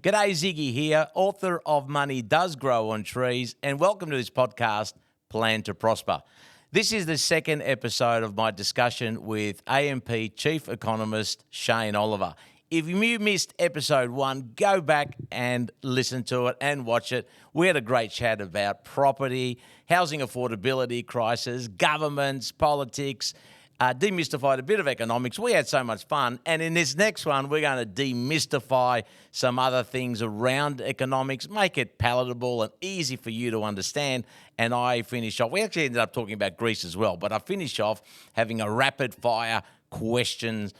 G'day, Ziggy here, author of Money Does Grow on Trees, and welcome to this podcast, Plan to Prosper. This is the second episode of my discussion with AMP Chief Economist Shane Oliver. If you missed episode 1, go back and listen to it and watch it. We had a great chat about property, housing affordability crisis, governments, politics, demystified a bit of economics. We had so much fun. And in this next one, we're going to demystify some other things around economics, make it palatable and easy for you to understand. And I finish off, we actually ended up talking about Greece as well, but I finish off having a rapid fire questions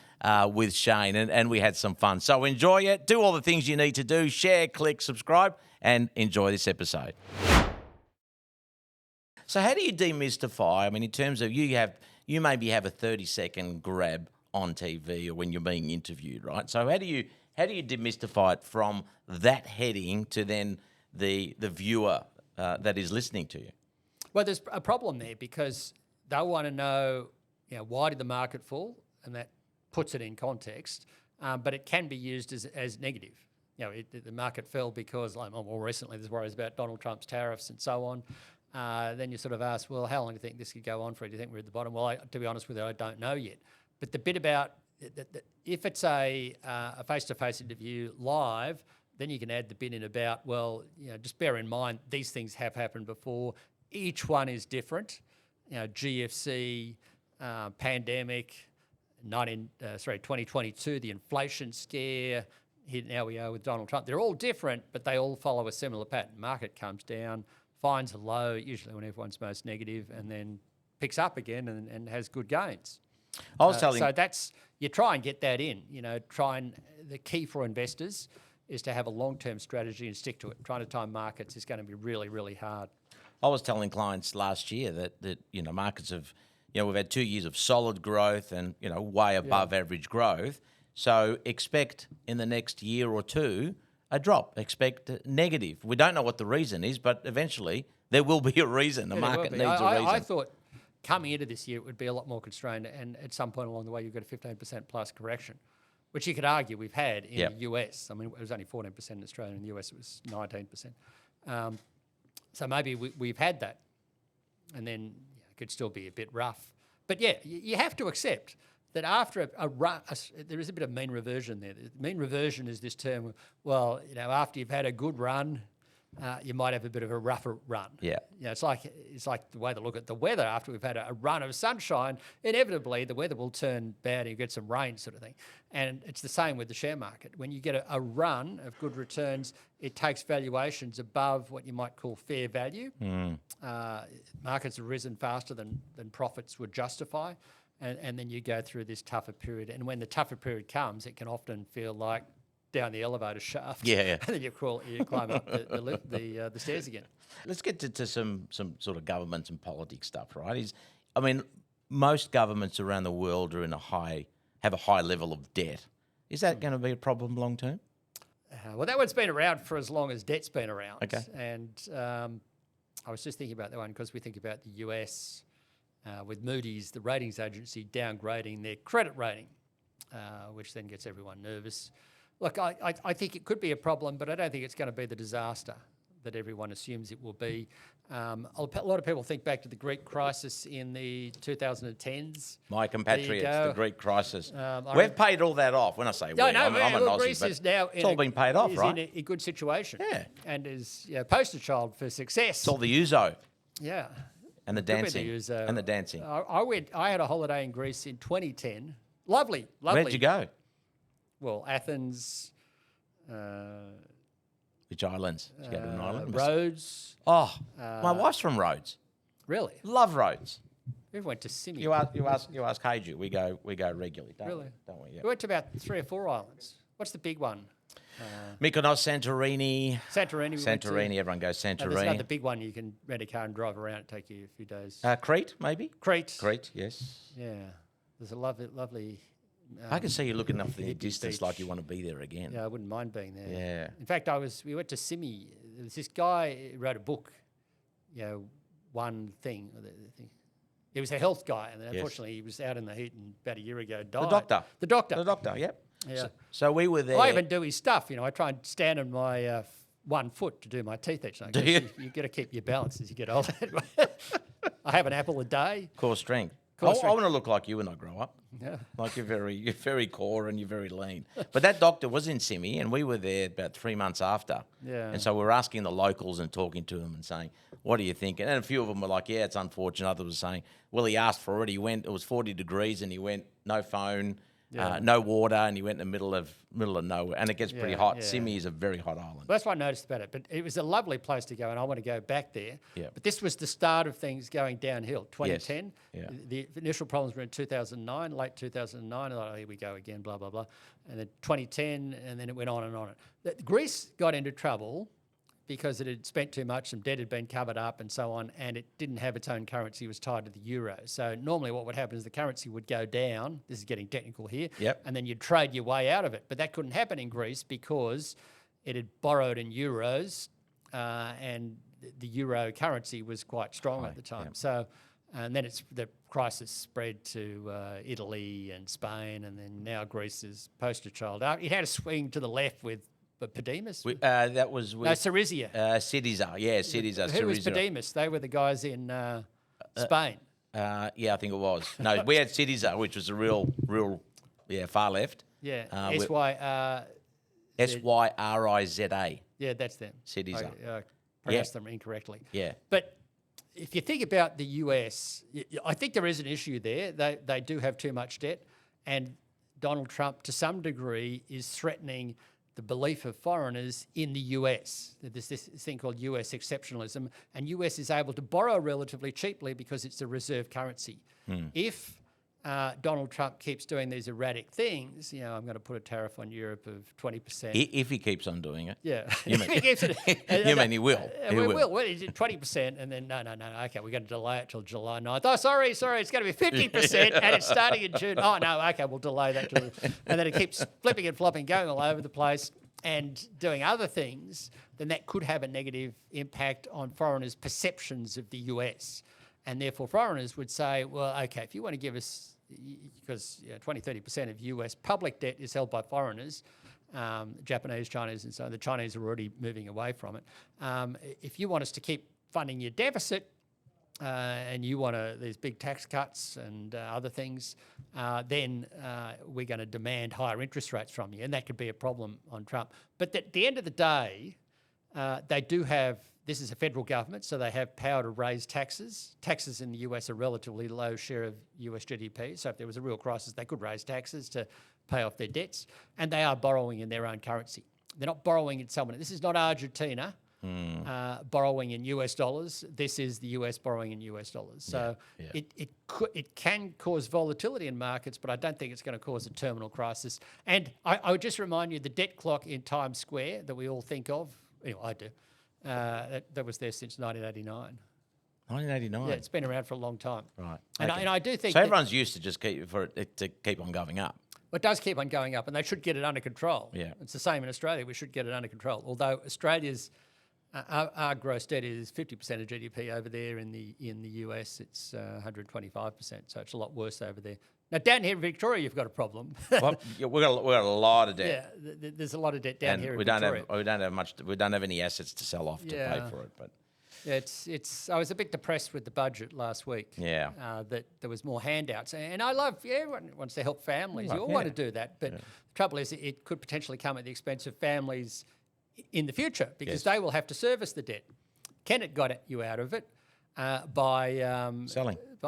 with Shane, and we had some fun. So enjoy it. Do all the things you need to do. Share, click, subscribe, and enjoy this episode. So how do you demystify? I mean, in terms of you maybe have a 30-second grab on TV or when you're being interviewed, right? So how do you demystify it from that heading to then the viewer that is listening to you? Well, there's a problem there because they'll want to know, why did the market fall, and that puts it in context. But it can be used as negative. The market fell because, more recently, there's worries about Donald Trump's tariffs and so on. Then you sort of ask, well, how long do you think this could go on for? Do you think we're at the bottom? Well, to be honest with you, I don't know yet. But the bit about if it's a face-to-face interview live, then you can add the bit in about, well, just bear in mind these things have happened before. Each one is different. GFC, pandemic, 2022, the inflation scare. Here now we are with Donald Trump. They're all different, but they all follow a similar pattern. Market comes down. Finds are low, usually when everyone's most negative, and then picks up again and has good gains. So you try and get that in. The key for investors is to have a long-term strategy and stick to it. Trying to time markets is going to be really, really hard. I was telling clients last year that markets have, we've had 2 years of solid growth and, way above average growth. So expect in the next year or two a drop. Expect negative. We don't know what the reason is, but eventually there will be a reason. The market needs a reason. I thought coming into this year it would be a lot more constrained, and at some point along the way you've got a 15% plus correction, which you could argue we've had in the US. I mean, it was only 14% in Australia. In the US it was 19%. So maybe we've had that, and then it could still be a bit rough. But you have to accept that after there is a bit of mean reversion there. Mean reversion is this term, well, after you've had a good run, you might have a bit of a rougher run. Yeah. It's like the way to look at the weather. After we've had a run of sunshine, inevitably the weather will turn bad and you get some rain sort of thing. And it's the same with the share market. When you get a run of good returns, it takes valuations above what you might call fair value. Markets have risen faster than profits would justify. And then you go through this tougher period. And when the tougher period comes, it can often feel like down the elevator shaft. Yeah. And then you climb up the stairs again. Let's get to some sort of government and politics stuff, right? Most governments around the world are have a high level of debt. Is that going to be a problem long term? Well, that one's been around for as long as debt's been around. Okay. And I was just thinking about that one because we think about the US with Moody's, the ratings agency, downgrading their credit rating, which then gets everyone nervous. Look, I think it could be a problem, but I don't think it's going to be the disaster that everyone assumes it will be. A lot of people think back to the Greek crisis in the 2010s. My compatriots, the Greek crisis. We've paid all that off. When I say I'm an Aussie, Greece but is now it's all been paid off, right? In a good situation. Yeah. And is poster child for success. It's all the Uzo. Yeah. And the dancing. I had a holiday in Greece in 2010. Lovely. Where'd you go? Well, Athens. Which islands? Did you go to an island? Rhodes. Oh, my wife's from Rhodes. Really? Love Rhodes. We went to Simi. You ask Keiju. We go regularly, don't we? Yeah. We went to about 3 or 4 islands. What's the big one? Mykonos, Santorini. Santorini. Everyone goes Santorini. There's another big one. You can rent a car and drive around. It'll take you a few days. Crete, maybe? Crete, yes. Yeah. There's a lovely. I can see you looking up the distance beach. like you want to be there again. Yeah, I wouldn't mind being there. Yeah. In fact, we went to Simi. There was this guy who wrote a book, one thing. He was a health guy, and unfortunately he was out in the heat and about a year ago died. The doctor. The doctor, yep. Yeah. So we were there. I even do his stuff. I try and stand on my 1 foot to do my teeth each night. Do you? You got to keep your balance as you get older. I have an apple a day. Core strength. Core I strength. want to look like you when I grow up. Yeah. Like you're very core and you're very lean. But that doctor was in Simi, and we were there about 3 months after. Yeah. And so we were asking the locals and talking to them and saying, "What do you think?" And a few of them were like, "Yeah, it's unfortunate." Others were saying, "Well, he asked for it. He went. It was 40 degrees, and he went no phone, no water, and he went in the middle of nowhere. And it gets pretty hot. Yeah. Simi is a very hot island. Well, that's what I noticed about it. But it was a lovely place to go, and I want to go back there. Yeah. But this was the start of things going downhill. 2010. Yeah. The initial problems were in 2009, late 2009. Oh, here we go again, blah, blah, blah. And then 2010, and then it went on and on. Greece got into trouble because it had spent too much, some debt had been covered up and so on, and it didn't have its own currency, it was tied to the euro. So normally what would happen is the currency would go down, this is getting technical here, and then you'd trade your way out of it. But that couldn't happen in Greece because it had borrowed in euros, and the euro currency was quite strong at the time. So, and then the crisis spread to Italy and Spain, and then now Greece is poster child. It had a swing to the left with Pademus? That was with Syriza. Syriza, yeah, Syriza. Who was Pademus? They were the guys in Spain. Yeah, I think it was. No, we had Syriza, which was a real, far left. Yeah, Syriza. Yeah, that's them. Syriza. I pronounced them incorrectly. Yeah. But if you think about the US, I think there is an issue there. They do have too much debt, and Donald Trump, to some degree, is threatening the belief of foreigners in the US. There's this thing called US exceptionalism, and US is able to borrow relatively cheaply because it's a reserve currency. If Donald Trump keeps doing these erratic things, I'm going to put a tariff on Europe of 20%. If he keeps on doing it. Yeah. You mean, If he keeps it, you mean he will? We will. Well, is it 20%? And then, no. Okay, we're going to delay it till July 9th. Oh, sorry. It's going to be 50%, and it's starting in June. Oh, no, okay, we'll delay that. And then it keeps flipping and flopping, going all over the place and doing other things, then that could have a negative impact on foreigners' perceptions of the US. And therefore, foreigners would say, well, okay, if you want to give us, because 20, 30% of US public debt is held by foreigners, Japanese, Chinese, and so on. The Chinese are already moving away from it. If you want us to keep funding your deficit, and you want these big tax cuts and other things, then we're going to demand higher interest rates from you, and that could be a problem on Trump. But at the end of the day, they do have, this is a federal government, so they have power to raise taxes. Taxes in the US are a relatively low share of US GDP, so if there was a real crisis, they could raise taxes to pay off their debts, and they are borrowing in their own currency. They're not borrowing in someone. This is not Argentina. Borrowing in US dollars. This is the US borrowing in US dollars. So it can cause volatility in markets, but I don't think it's going to cause a terminal crisis. And I would just remind you, the debt clock in Times Square that we all think of, anyway, I do, that was there since 1989. 1989. Yeah, it's been around for a long time. Right. And, Okay. and I do think so everyone's used to just keep on going up. It does keep on going up, and they should get it under control. Yeah. It's the same in Australia. We should get it under control. Although Australia's our gross debt is 50% of GDP over there. In the US, it's 125%. So it's a lot worse over there. Now down here in Victoria, you've got a problem. Well, we've got a lot of debt. Yeah, there's a lot of debt down and here in we Victoria. don't have much. We don't have any assets to sell off to pay for it. But it's. I was a bit depressed with the budget last week. Yeah. That there was more handouts, and I love. Everyone wants to help families. You all want to do that, but the trouble is, it could potentially come at the expense of families in the future because they will have to service the debt. Kennett got you out of it by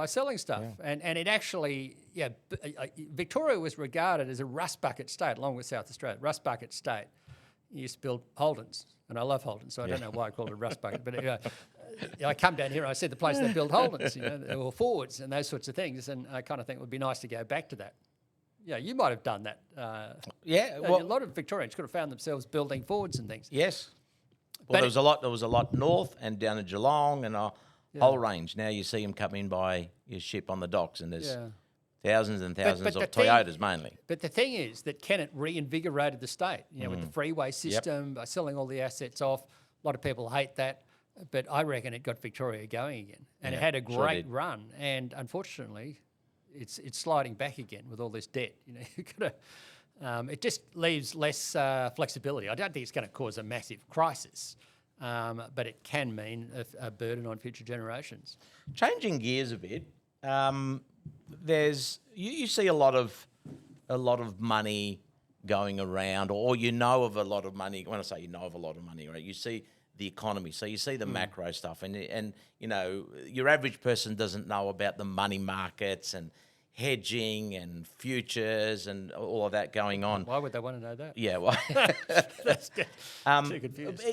selling stuff, and it actually, Victoria was regarded as a rust bucket state along with South Australia. Rust bucket state. You used to build Holdens, and I love Holdens, so I don't know why I called it a rust bucket. But I come down here and I see the place they build Holdens, or Fords and those sorts of things, and I kind of think it would be nice to go back to that. Yeah, you might have done that. A lot of Victorians could have found themselves building Fords and things. Yes. Well, there was a lot north and down in Geelong and a whole range. Now you see them come in by your ship on the docks, and there's thousands and thousands of Toyotas mainly. But the thing is that Kennett reinvigorated the state, with the freeway system, by selling all the assets off. A lot of people hate that, but I reckon it got Victoria going again, and it had a great run. And unfortunately, it's sliding back again with all this debt. You've got It just leaves less flexibility. I don't think it's going to cause a massive crisis, but it can mean a burden on future generations. Changing gears a bit, there's you see a lot of money going around, or you know of a lot of money. When I say you know of a lot of money, right? You see the economy, so you see the macro stuff, and you know your average person doesn't know about the money markets and hedging and futures and all of that going on. Why would they want to know that? Yeah, well, That's too confused.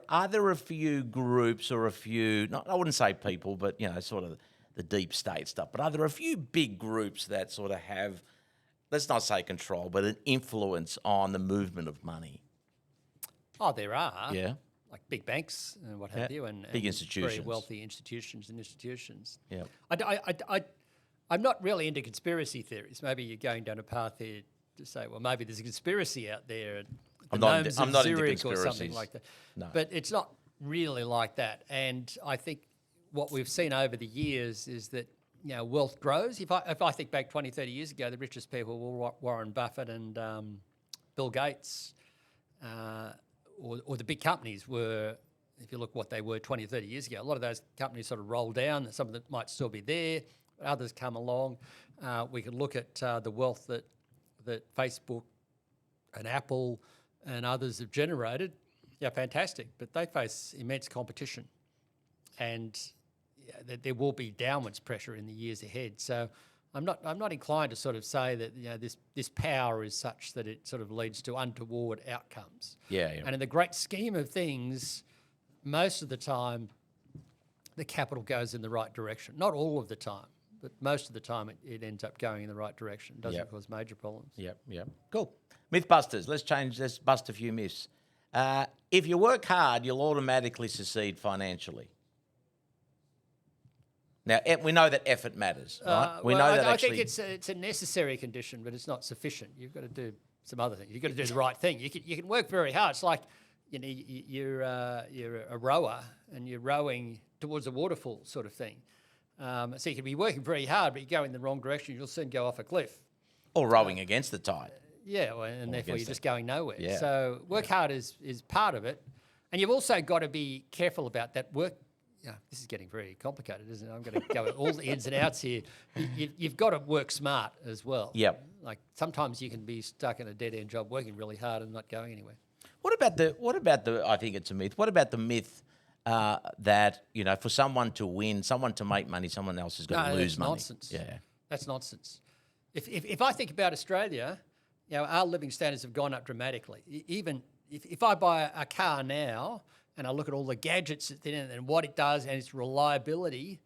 are there a few groups or a few, not, I wouldn't say people, but you know, sort of the deep state stuff, but are there a few big groups that sort of have, let's not say control, but an influence on the movement of money? Oh, there are. Yeah. Like big banks and what have you, and big very institutions. wealthy institutions. Yeah. I'm not really into conspiracy theories. Maybe you're going down a path here to say, well, maybe there's a conspiracy out there. I'm not into Zurich or something conspiracies. like that. No. But it's not really like that. And I think what we've seen over the years is that, you know, wealth grows. If I think back 20, 30 years ago, the richest people were Warren Buffett and Bill Gates, or the big companies were, if you look what they were 20 or 30 years ago, a lot of those companies sort of rolled down. Some of them might still be there, but others come along. We can look at the wealth that Facebook and Apple and others have generated. Yeah, fantastic, but they face immense competition, and there will be downwards pressure in the years ahead. So I'm not inclined to sort of say that, you know, this power is such that it sort of leads to untoward outcomes. Yeah, yeah. And in the great scheme of things, most of the time, the capital goes in the right direction. Not all of the time, but most of the time it ends up going in the right direction. It doesn't cause major problems. Yep. Cool. Mythbusters. Let's bust a few myths. If you work hard, you'll automatically succeed financially. Now, we know that effort matters, right? I think it's a necessary condition, but it's not sufficient. You've got to do some other things. You've got to do the right thing. You can work very hard. It's like, you know, you're a rower and you're rowing towards a waterfall sort of thing. So you can be working very hard, but you go in the wrong direction, you'll soon go off a cliff. Or rowing against the tide. Yeah, well, and therefore you're just going nowhere. Yeah. So work hard is part of it. And you've also got to be careful about that work. Yeah, this is getting very complicated, isn't it? I'm going to go all the ins and outs here. You've got to work smart as well. Yep. Like sometimes you can be stuck in a dead-end job working really hard and not going anywhere. What about the? I think it's a myth. What about the myth that, you know, for someone to win, someone to make money, someone else is going to lose money? Nonsense. Yeah, that's nonsense. If I think about Australia, you know, our living standards have gone up dramatically. Even if I buy a car now and I look at all the gadgets and what it does and its reliability,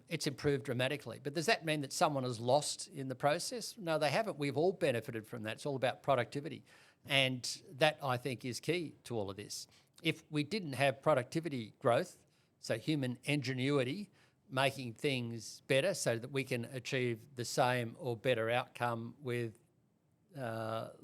it's improved dramatically. But does that mean that someone has lost in the process? No, they haven't. We've all benefited from that. It's all about productivity. And that, I think, is key to all of this. If we didn't have productivity growth, so human ingenuity, making things better so that we can achieve the same or better outcome with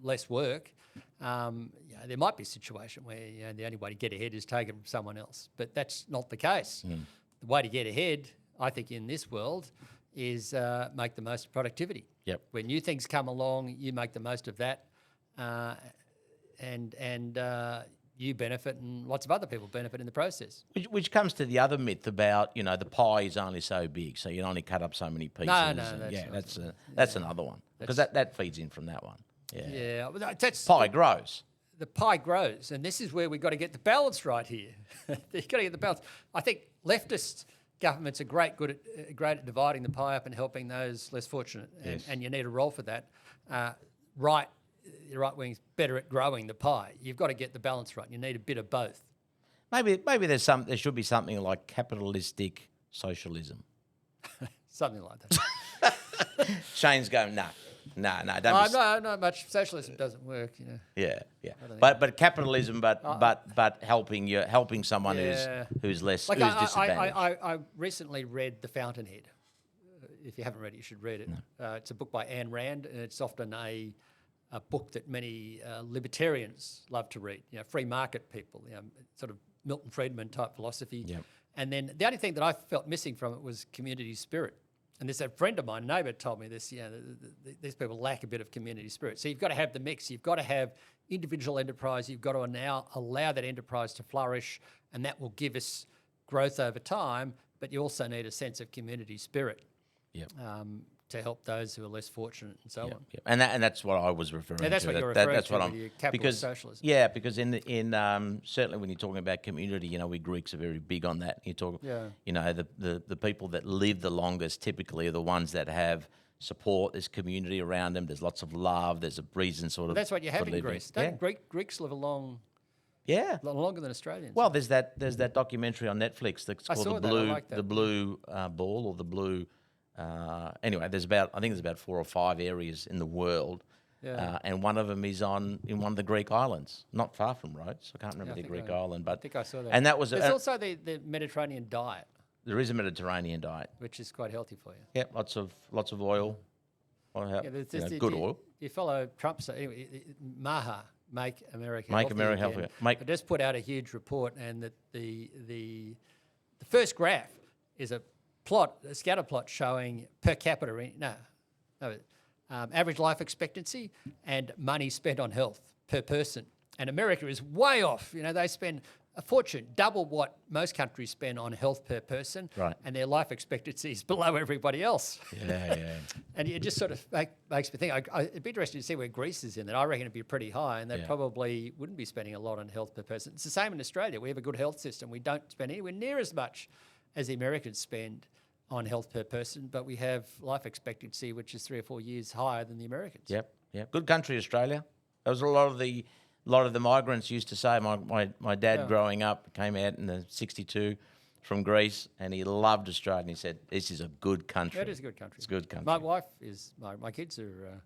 less work, there might be a situation where, you know, the only way to get ahead is taken from someone else. But that's not the case. The way to get ahead, I think, in this world is make the most of productivity. Yep. When new things come along, you make the most of that, and you benefit, and lots of other people benefit in the process. Which comes to the other myth about, you know, the pie is only so big, so you only cut up so many pieces. That's another one, because that feeds in from that one. Yeah, that's pie grows. The pie grows, and this is where we've got to get the balance right here. You've got to get the balance. I think leftist governments are great at dividing the pie up and helping those less fortunate, and you need a role for that. The right wing's better at growing the pie. You've got to get the balance right. You need a bit of both. Maybe there should be something like capitalistic socialism. Something like that. Shane's going, no, don't be... No, much. Socialism doesn't work, you know. Yeah. But capitalism, but helping someone who's disadvantaged. I recently read The Fountainhead. If you haven't read it, you should read it. No. It's a book by Ayn Rand, and it's often a book that many libertarians love to read. You know, free market people. You know, sort of Milton Friedman type philosophy. Yep. And then the only thing that I felt missing from it was community spirit. And there's a friend of mine, a neighbour, told me this. These people lack a bit of community spirit. So you've got to have the mix. You've got to have individual enterprise. You've got to now allow that enterprise to flourish, and that will give us growth over time. But you also need a sense of community spirit. Yep. To help those who are less fortunate and so on. Yep. And that's what I was referring to. That's what you're referring that's to what with your capitalist because socialism. Yeah, because in certainly when you're talking about community, we Greeks are very big on that. You talk, the people that live the longest typically are the ones that have support. There's community around them. There's lots of love. There's a reason sort of. That's what you have in Greece. Don't Greeks live longer than Australians? Well, there's that documentary on Netflix that's called the Blue Ball or the Blue. Anyway, there's about 4 or 5 areas in the world, and one of them is in one of the Greek islands, not far from Rhodes. I can't remember the Greek island, but I think I saw that. And that was there's also the Mediterranean diet. There is a Mediterranean diet, which is quite healthy for you. Yep, lots of oil. Good oil. You follow Trump. So anyway, Maha, Make America Healthy. I just put out a huge report, and that the first graph is a scatter plot showing per capita, average life expectancy and money spent on health per person. And America is way off. They spend a fortune, double what most countries spend on health per person, right? And their life expectancy is below everybody else. Yeah. And it just sort of makes me think. It'd be interesting to see where Greece is in that. I reckon it'd be pretty high, and they probably wouldn't be spending a lot on health per person. It's the same in Australia. We have a good health system. We don't spend anywhere near as much as the Americans spend on health per person, but we have life expectancy which is 3 or 4 years higher than the Americans. Yep. Good country, Australia. There was a lot of the migrants used to say. My dad growing up came out in the '62 from Greece, and he loved Australia. And he said, "This is a good country." It is a good country. It's a good country. My wife is my kids are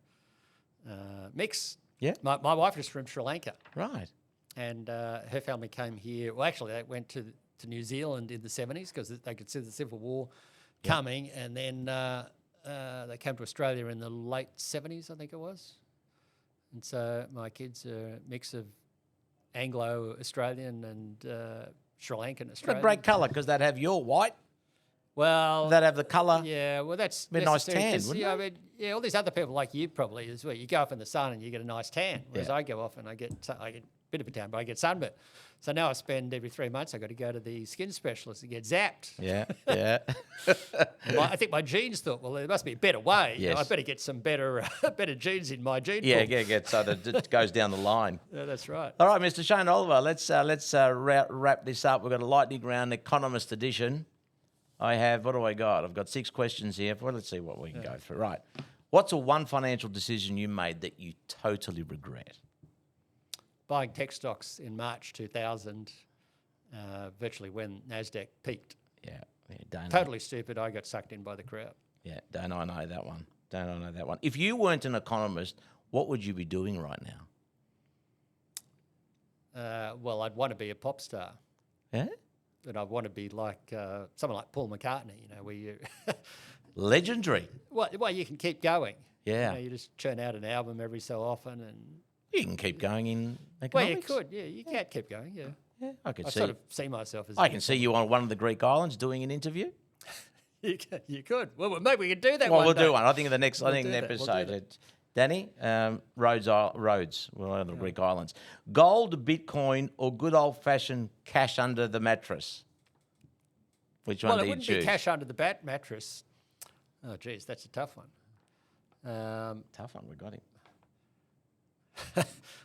mixed. Yeah. My wife is from Sri Lanka. Right. And her family came here. Well, actually, they went to New Zealand in the '70s because they could see the Civil War coming, and then they came to Australia in the late '70s, I think it was. And so my kids are a mix of Anglo-Australian and Sri Lankan Australian. What a great colour, because they'd have your white. Well, they'd have the colour. Yeah, well, that's a nice tan, wouldn't it? All these other people like you probably as well. You go off in the sun and you get a nice tan, whereas I go off and I get a bit of a tan, but I get sunburn. So now I spend every 3 months, I got to go to the skin specialist and get zapped. Yeah. I think my genes thought, well, there must be a better way. Yes. I better get some better genes in my gene pool. Yeah, so that it goes down the line. Yeah, that's right. All right, Mr. Shane Oliver, let's wrap this up. We've got a lightning round, Economist edition. I have, what do I got? I've got 6 questions here. Well, let's see what we can go for. Right. What's the one financial decision you made that you totally regret? Buying tech stocks in March 2000, virtually when NASDAQ peaked. Yeah, totally stupid. I got sucked in by the crowd. Yeah, don't I know that one. If you weren't an economist, what would you be doing right now? Well, I'd want to be a pop star. Yeah? And I'd want to be like someone like Paul McCartney, where you... Legendary. Well, you can keep going. Yeah. You just churn out an album every so often and... You can keep going in economics. Well, you could, yeah. You can keep going, yeah. Yeah, I could sort of see myself as... I can see you on one of the Greek islands doing an interview. You could. Well, maybe we could do that. Well, we'll day. do one. I think in the next episode. Danny, Rhodes, one of the Greek islands. Gold, Bitcoin, or good old-fashioned cash under the mattress? Which one do you choose? Well, it wouldn't be cash under the mattress. Oh, geez, that's a tough one. Tough one. We got him.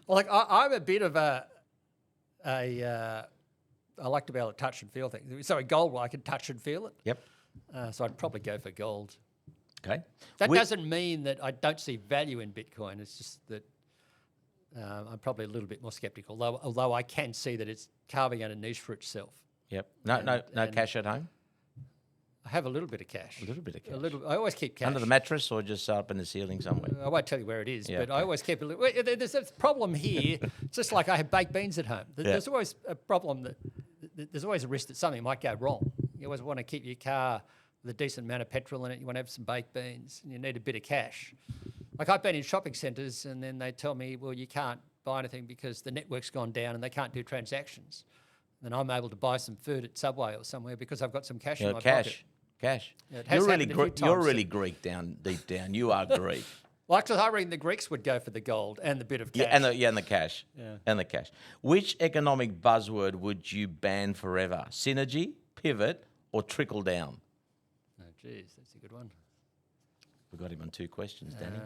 Well, I'm a bit of I like to be able to touch and feel things. Sorry, gold, I can touch and feel it. Yep. So I'd probably go for gold. Okay. That doesn't mean that I don't see value in Bitcoin. It's just that I'm probably a little bit more sceptical, although I can see that it's carving out a niche for itself. Yep. No cash at home? I have a little bit of cash. A little bit of cash. I always keep cash. Under the mattress or just up in the ceiling somewhere? I won't tell you where it is, but okay. I always keep a little... There's a problem here. It's just like I have baked beans at home. There's always a problem there's always a risk that something might go wrong. You always want to keep your car with a decent amount of petrol in it. You want to have some baked beans and you need a bit of cash. Like I've been in shopping centres and then they tell me, well, you can't buy anything because the network's gone down and they can't do transactions. Then I'm able to buy some food at Subway or somewhere because I've got some cash in my pocket. Cash. Yeah, it has happened a few You're times. really Greek deep down. You are Greek. Well, actually, I reckon the Greeks would go for the gold and the bit of cash. And the cash. Yeah. And the cash. Which economic buzzword would you ban forever? Synergy, pivot, or trickle down? Oh, geez, that's a good one. We got him on 2 questions, Danny.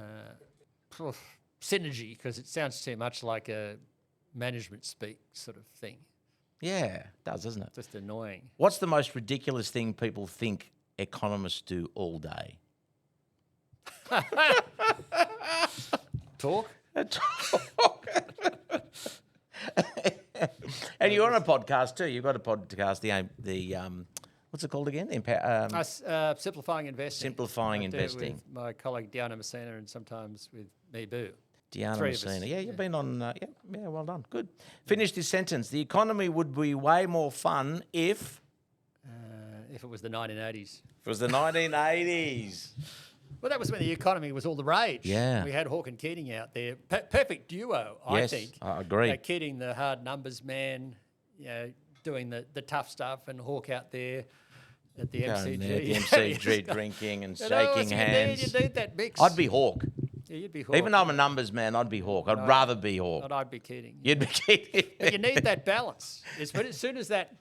Synergy, because it sounds too much like a management speak sort of thing. Yeah, it does, doesn't it? Just annoying. What's the most ridiculous thing people think economists do all day? Talk? And you're on a podcast too. You've got a podcast, the what's it called again? Simplifying Investing. Simplifying I do Investing. with my colleague Diana Messina and sometimes with me, Boo. Diana 3 of us. Messina. Yeah, you've been on. Yeah, well done. Good. Finish this sentence. The economy would be way more fun if If it was the 1980s. it was the 1980s. Well, that was when the economy was all the rage. Yeah. We had Hawke and Keating out there. Perfect duo, I Yes, think. I agree. Keating, the hard numbers man, doing the tough stuff, and Hawke out there at the Going MCG. there, the MCG drinking and shaking hands. You need that mix. I'd be Hawke. Yeah, you'd be Hawke. Even though I'm a numbers man, I'd be Hawke. I'd rather be Hawke. I'd be Keating. You'd be Keating. But you need that balance. But as soon as that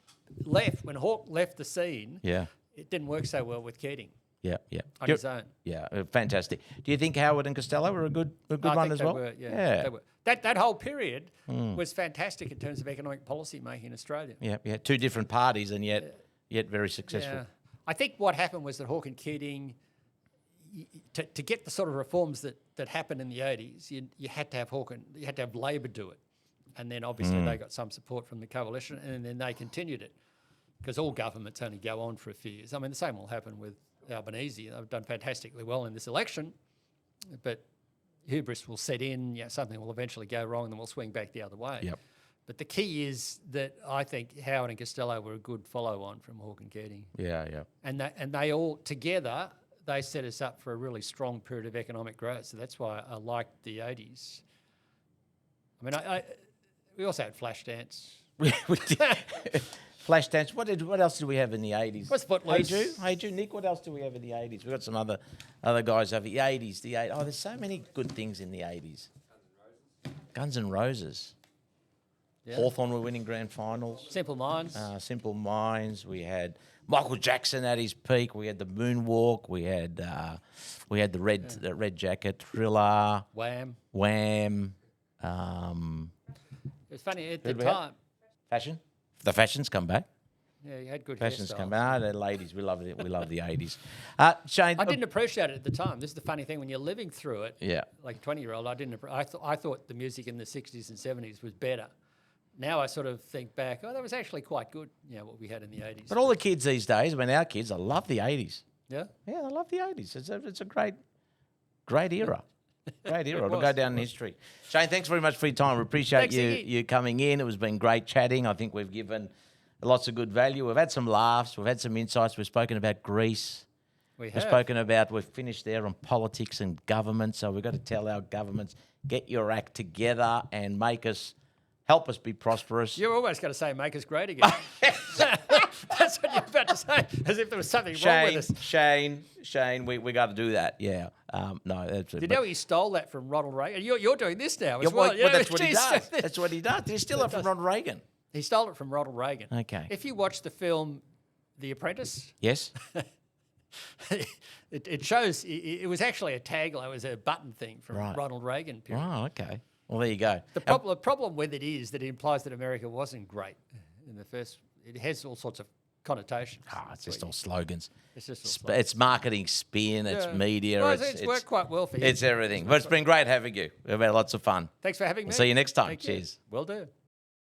left, when Hawke left the scene, Yeah. it didn't work so well with Keating Yeah. on his own. Yeah, fantastic. Do you think Howard and Costello were a good I run think as they well? were, yeah. They were. That whole period was fantastic in terms of economic policy making in Australia. Yeah. 2 different parties and yet very successful. Yeah. I think what happened was that Hawke and Keating, to get the sort of reforms that happened in the 80s, you had to have you had to have Labor do it. And then obviously they got some support from the coalition, and then they continued it. Because all governments only go on for a few years. I mean, the same will happen with Albanese. They've done fantastically well in this election, but hubris will set in, something will eventually go wrong, and then we'll swing back the other way. Yep. But the key is that I think Howard and Costello were a good follow-on from Hawke and Keating. Yeah. And they all together, they set us up for a really strong period of economic growth. So that's why I liked the 80s. I mean, we also had Flashdance. We did. Flashdance. What else did we have in the 80s? What's Footloose? Hey, Drew, Nick, what else do we have in the 80s? We've got some other guys over the 80s. Oh, there's so many good things in the 80s. Guns N' Roses. Yeah. Hawthorn were winning grand finals. Simple Minds. Simple Minds. We had Michael Jackson at his peak. We had the Moonwalk. We had the Red Jacket, Thriller, Wham. Wham. It was funny at the Who'd we have? time. Fashion. The fashions come back. Yeah, you had good Fashions hairstyles. come back. The ladies, we love it. We love the 80s. Shane, I didn't appreciate it at the time. This is the funny thing when you're living through it. Yeah. Like a 20-year-old, I thought the music in the 60s and 70s was better. Now I sort of think back, that was actually quite good, what we had in the 80s. But all the kids these days, our kids, I love the 80s. Yeah? Yeah, I love the 80s. It's a great era. Great era. It'll was, go down in history. Shane, thanks very much for your time. We appreciate Thanks, you coming in. It was been great chatting. I think we've given lots of good value. We've had some laughs. We've had some insights. We've spoken about Greece. We've finished there on politics and government. So we've got to tell our governments, get your act together and help us be prosperous. You're always going to say, make us great again. That's what you're about to say, as if there was something wrong with us. Shane, we got to do that. Yeah. No, that's it. Did you know he stole that from Ronald Reagan? You're doing this now as well. well. Well, that's what he does. That's what he does. Did he steal it from Ronald Reagan? He stole it from Ronald Reagan. Okay. If you watch the film The Apprentice, Yes. it shows it was actually a tagline. It was a button thing from Ronald Reagan period. Oh, okay. Well, there you go. The problem with it is that it implies that America wasn't great in the first. It has all sorts of connotations. It's just all slogans. It's just all slogans. It's marketing spin. It's media. Well, it's worked quite well for you. It's everything. But it's been great having you. We've had lots of fun. Thanks for having me. See you next time. Thank you. Cheers. Will do.